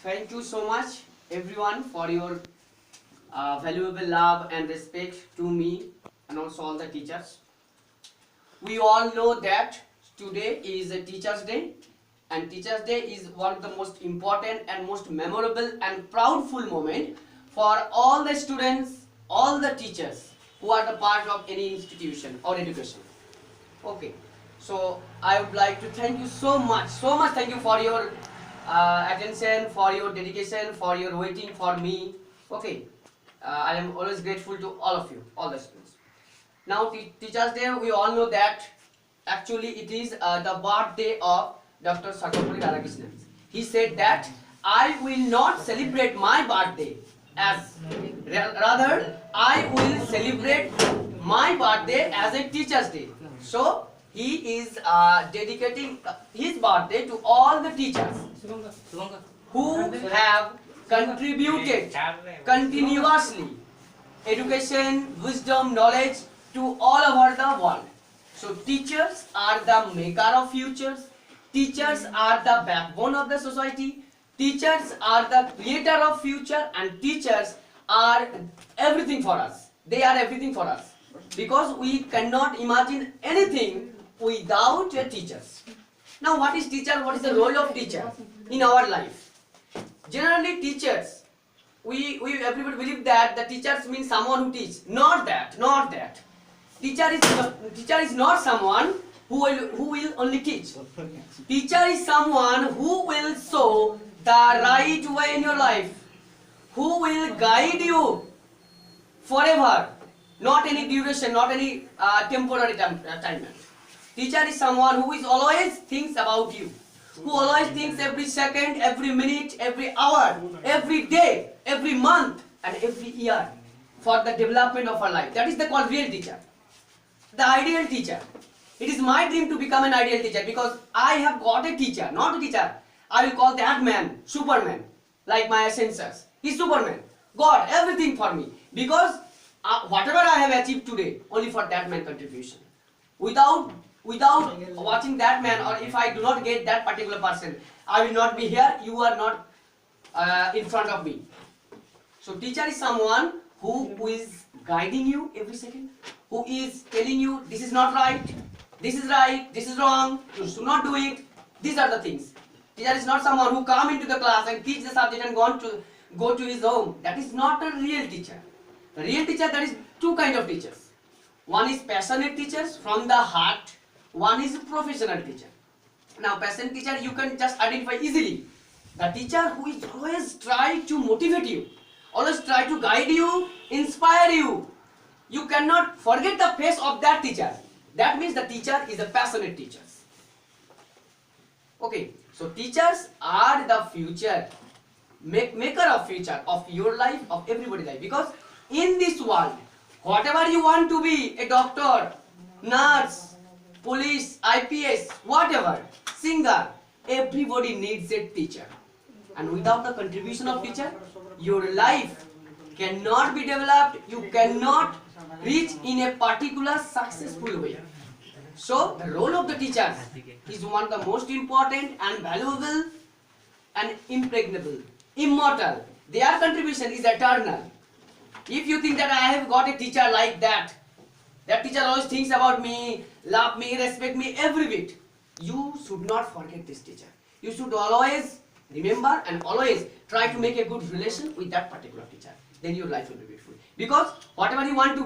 thank you so much everyone for your valuable love and respect to me and also all the teachers. We all know that today is a Teachers' Day, and Teachers' Day is one of the most important and most memorable and proudful moment for all the students, all the teachers who are the part of any institution or education. Okay, so I would like to thank you so much thank you for your attention, for your dedication, for your waiting for me. Okay, I am always grateful to all of you, all the students. Now Teachers' Day, we all know that actually it is the birthday of Dr. Sarvepalli Radhakrishnan. He said that I will not celebrate my birthday rather I will celebrate my birthday as a Teachers' Day. So he is dedicating his birthday to all the teachers who have contributed continuously education, wisdom, knowledge to all over the world. So teachers are the maker of futures. Teachers are the backbone of the society. Teachers are the creator of future, and teachers are everything for us. They are everything for us, because we cannot imagine anything without a teachers. Now what is teacher? What is the role of teacher in our life? Generally teachers, we everybody believe that the teachers means someone who teach. Not that. Teacher is not someone who will only teach. Teacher is someone who will show the right way in your life, who will guide you forever, not any duration, not any temporary time. Teacher is someone who is always thinks about you, who always thinks every second, every minute, every hour, every day, every month and every year for the development of our life. That is the called real teacher, the ideal teacher. It is my dream to become an ideal teacher, because I have got a teacher, not a teacher. I will call that man Superman, like my ancestors. He's Superman, God, everything for me, because whatever I have achieved today, only for that man contribution. Without watching that man, or if I do not get that particular person, I will not be here. You are not in front of me. So teacher is someone who is guiding you every second, who is telling you this is not right, this is right, this is wrong, you should not do it. These are the things. Teacher is not someone who come into the class and teach the subject and go to his home. That is not a real teacher. A real teacher, there is two kind of teachers. One is passionate teachers from the heart. One is professional teacher. Now passionate teacher you can just identify easily. The teacher who is always try to motivate you, always try to guide you, inspire you. You cannot forget the face of that teacher. That means the teacher is a passionate teacher. Okay, so teachers are the future, maker of future of your life, of everybody's life. Because in this world, whatever you want to be, a doctor, nurse, police, IPS, whatever, singer, everybody needs a teacher. And without the contribution of teacher, your life cannot be developed. You cannot reach in a particular successful way. So the role of the teacher is one of the most important and valuable and impregnable, immortal. Their contribution is eternal. If you think that I have got a teacher like that teacher always thinks about me, love me, respect me every bit, you should not forget this teacher. You should always remember and always try to make a good relation with that particular teacher. Then your life will be beautiful. Because whatever you want to